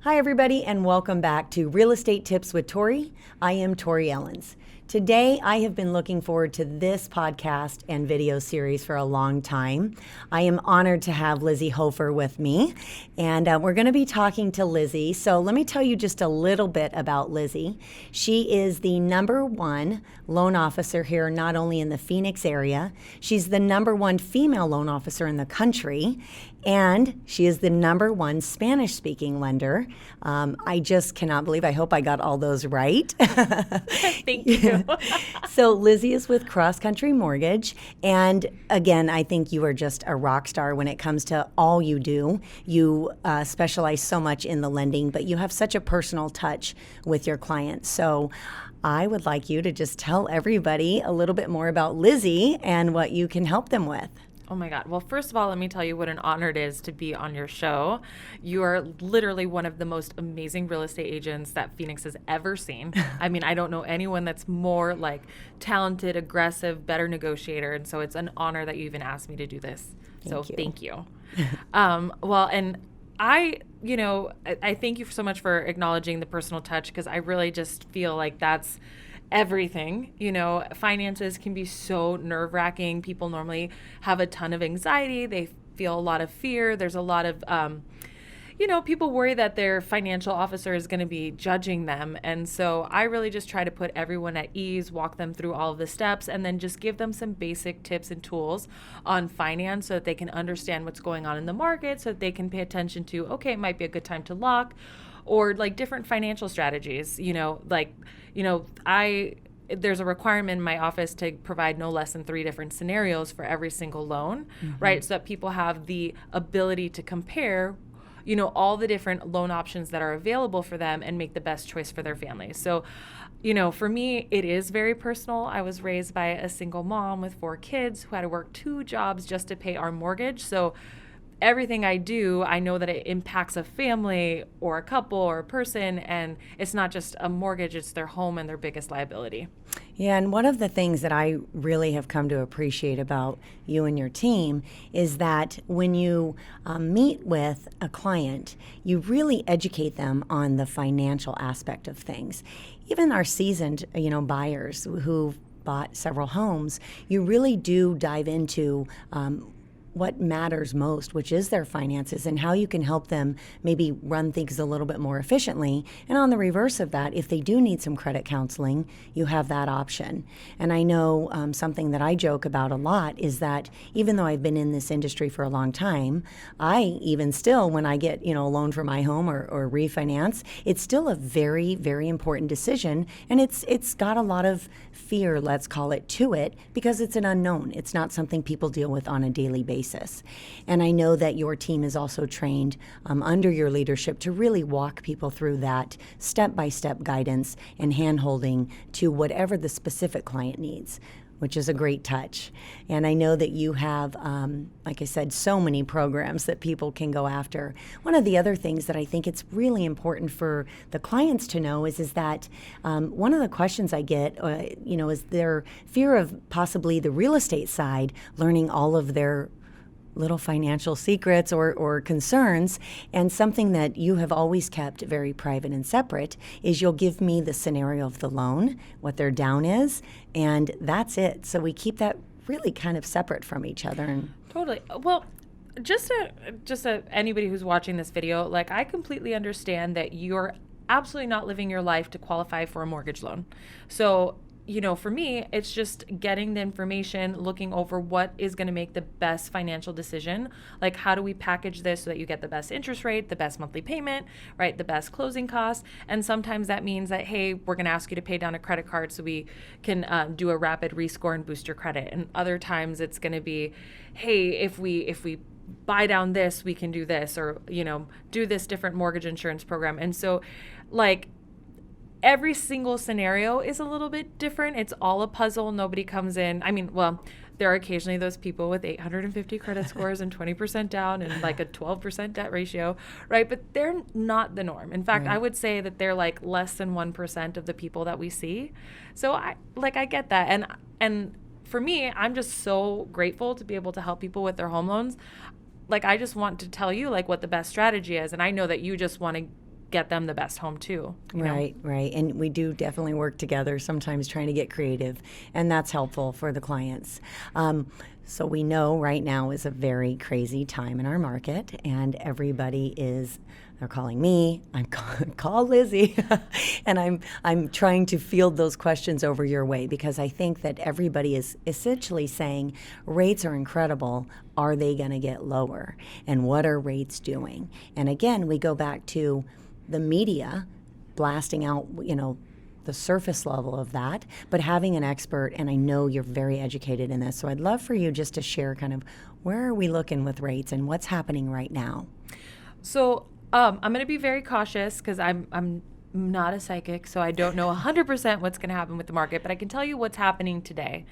Hi, everybody, and welcome back to Real Estate Tips with Tori. I am Tori Ellens. Today, I have been looking forward to this podcast and video series for a long time. I am honored to have Lizy Hoeffer with me, and we're going to be talking to Lizy. So let me tell you just a little bit about Lizy. She is the #1 loan officer here, not only in the Phoenix area, she's the #1 female loan officer in the country, and she is the #1 Spanish-speaking lender. I just cannot believe, I hope I got all those right. Thank you. So Lizy is with Cross Country Mortgage. And again, I think you are just a rock star when it comes to all you do. You specialize so much in the lending, but you have such a personal touch with your clients. So I would like you to just tell everybody a little bit more about Lizy and what you can help them with. Oh my God. Well, first of all, let me tell you what an honor it is to be on your show. You are literally one of the most amazing real estate agents that Phoenix has ever seen. I mean, I don't know anyone that's more like talented, aggressive, better negotiator. And so it's an honor that you even asked me to do this. Thank you. And I thank you so much for acknowledging the personal touch, because I really just feel like that's everything. Finances can be so nerve-wracking. People normally have a ton of anxiety. They feel a lot of fear. There's a lot of, people worry that their financial officer is going to be judging them. And so I really just try to put everyone at ease, walk them through all of the steps, and then just give them some basic tips and tools on finance so that they can understand what's going on in the market, so that they can pay attention to, okay, it might be a good time to lock, or like different financial strategies. There's a requirement in my office to provide no less than 3 different scenarios for every single loan, right? So that people have the ability to compare, all the different loan options that are available for them and make the best choice for their family. So, for me, it is very personal. I was raised by a single mom with 4 kids who had to work 2 jobs just to pay our mortgage. So everything I do, I know that it impacts a family or a couple or a person, and it's not just a mortgage, it's their home and their biggest liability. Yeah, and one of the things that I really have come to appreciate about you and your team is that when you meet with a client, you really educate them on the financial aspect of things. Even our seasoned, buyers who've bought several homes, you really do dive into what matters most, which is their finances, and how you can help them maybe run things a little bit more efficiently. And on the reverse of that, if they do need some credit counseling, you have that option. And I know something that I joke about a lot is that even though I've been in this industry for a long time, I even still, when I get a loan for my home or refinance, it's still a very, very important decision. And it's got a lot of fear, let's call it, to it, because it's an unknown. It's not something people deal with on a daily basis. And I know that your team is also trained under your leadership to really walk people through that step-by-step guidance and hand-holding to whatever the specific client needs, which is a great touch. And I know that you have, like I said, so many programs that people can go after. One of the other things that I think it's really important for the clients to know is that one of the questions I get, is their fear of possibly the real estate side learning all of their little financial secrets or concerns. And something that you have always kept very private and separate is you'll give me the scenario of the loan, what their down is, and that's it. So we keep that really kind of separate from each other. Totally. Well, just anybody who's watching this video, like, I completely understand that you're absolutely not living your life to qualify for a mortgage loan. So for me, it's just getting the information, looking over what is going to make the best financial decision. Like, how do we package this so that you get the best interest rate, the best monthly payment, right, the best closing costs? And sometimes that means that, hey, we're going to ask you to pay down a credit card so we can do a rapid rescore and boost your credit. And other times it's going to be, hey, if we buy down this, we can do this, or, do this different mortgage insurance program. And so, like, every single scenario is a little bit different. It's all a puzzle. Nobody comes in. I mean, well, there are occasionally those people with 850 credit scores and 20% down and like a 12% debt ratio, right? But they're not the norm. In fact, Right. I would say that they're like less than 1% of the people that we see. So I get that. And for me, I'm just so grateful to be able to help people with their home loans. Like, I just want to tell you like what the best strategy is. And I know that you just want to get them the best home too. You know? Right, right. And we do definitely work together, sometimes trying to get creative, and that's helpful for the clients. So we know right now is a very crazy time in our market, and everybody they're calling me, call Lizy, and I'm trying to field those questions over your way, because I think that everybody is essentially saying rates are incredible. Are they going to get lower? And what are rates doing? And again, we go back to the media blasting out, the surface level of that, but having an expert, and I know you're very educated in this, so I'd love for you just to share kind of where are we looking with rates and what's happening right now. So I'm going to be very cautious because I'm not a psychic, so I don't know 100% what's going to happen with the market, but I can tell you what's happening today.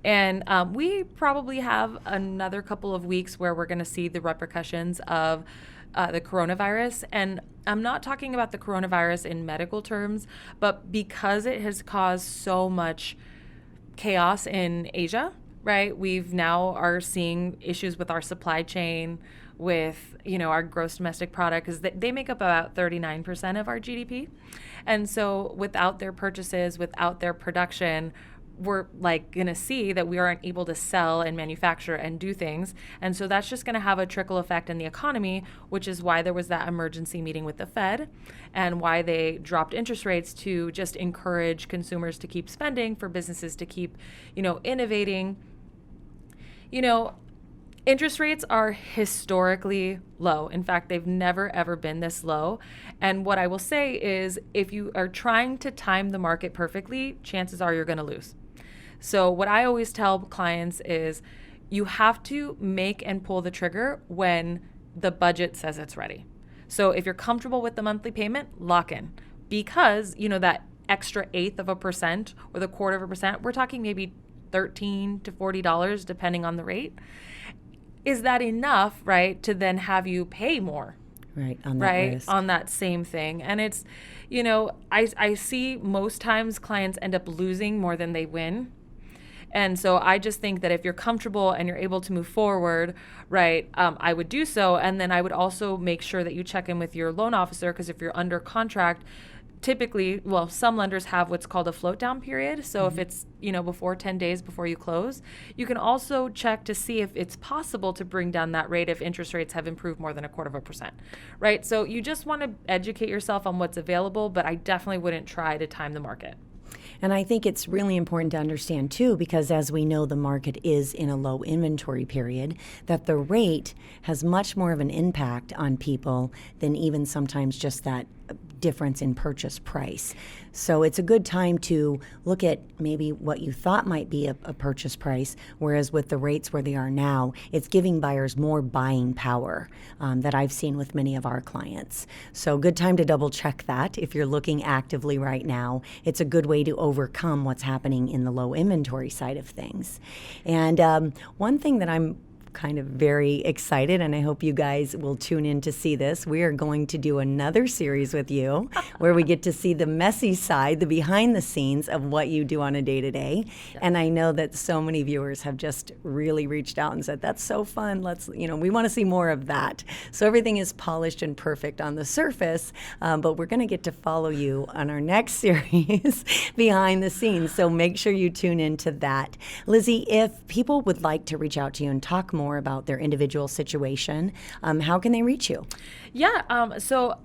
And we probably have another couple of weeks where we're going to see the repercussions of the coronavirus. And I'm not talking about the coronavirus in medical terms, but because it has caused so much chaos in Asia, right? We've now are seeing issues with our supply chain, with our gross domestic product, because they make up about 39% of our GDP. And so without their purchases, without their production, we're going to see that we aren't able to sell and manufacture and do things. And so that's just going to have a trickle effect in the economy, which is why there was that emergency meeting with the Fed and why they dropped interest rates to just encourage consumers to keep spending, for businesses to keep, innovating. Interest rates are historically low. In fact, they've never, ever been this low. And what I will say is, if you are trying to time the market perfectly, chances are you're going to lose. So what I always tell clients is you have to make and pull the trigger when the budget says it's ready. So if you're comfortable with the monthly payment, lock in. Because, that extra 1/8% or the 1/4%, we're talking maybe $13 to $40 depending on the rate. Is that enough, right, to then have you pay more? Right, on that risk. On that same thing. And it's, I see most times clients end up losing more than they win. And so I just think that if you're comfortable and you're able to move forward, right, I would do so. And then I would also make sure that you check in with your loan officer, because if you're under contract, typically, some lenders have what's called a float down period. So if it's, before 10 days before you close, you can also check to see if it's possible to bring down that rate if interest rates have improved more than 1/4%, right? So you just want to educate yourself on what's available, but I definitely wouldn't try to time the market. And I think it's really important to understand, too, because as we know, the market is in a low inventory period, that the rate has much more of an impact on people than even sometimes just that difference in purchase price. So it's a good time to look at maybe what you thought might be a purchase price, whereas with the rates where they are now, it's giving buyers more buying power that I've seen with many of our clients. So good time to double check that. If you're looking actively right now, it's a good way to overcome what's happening in the low inventory side of things. And one thing that I'm kind of very excited, and I hope you guys will tune in to see this. We are going to do another series with you where we get to see the messy side, the behind the scenes of what you do on a day-to-day. Yes. And I know that so many viewers have just really reached out and said, that's so fun. We want to see more of that. So everything is polished and perfect on the surface, but we're going to get to follow you on our next series behind the scenes. So make sure you tune into that. Lizy, if people would like to reach out to you and talk more about their individual situation, how can they reach you? Yeah, so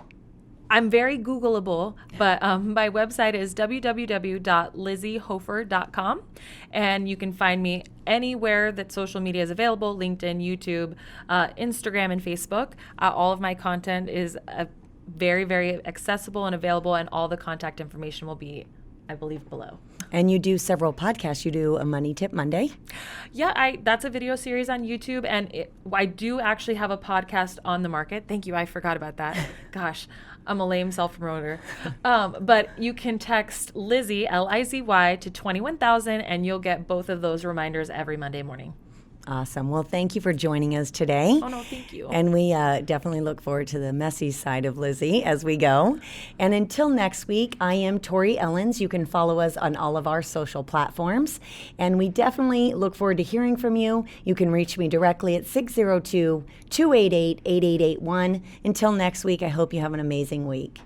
I'm very Googleable, but my website is www.lizyhoeffer.com, and you can find me anywhere that social media is available: LinkedIn, YouTube, Instagram, and Facebook. All of my content is very, very accessible and available, and all the contact information will be, I believe, below. And you do several podcasts. You do a Money Tip Monday. Yeah, that's a video series on YouTube, and I do actually have a podcast on the market. Thank you, I forgot about that. Gosh, I'm a lame self-promoter. But you can text Lizy, Lizy, to 21,000, and you'll get both of those reminders every Monday morning. Awesome. Well, thank you for joining us today. Oh, no, thank you. And we definitely look forward to the messy side of Lizy as we go. And until next week, I am Tori Ellens. You can follow us on all of our social platforms. And we definitely look forward to hearing from you. You can reach me directly at 602-288-8881. Until next week, I hope you have an amazing week.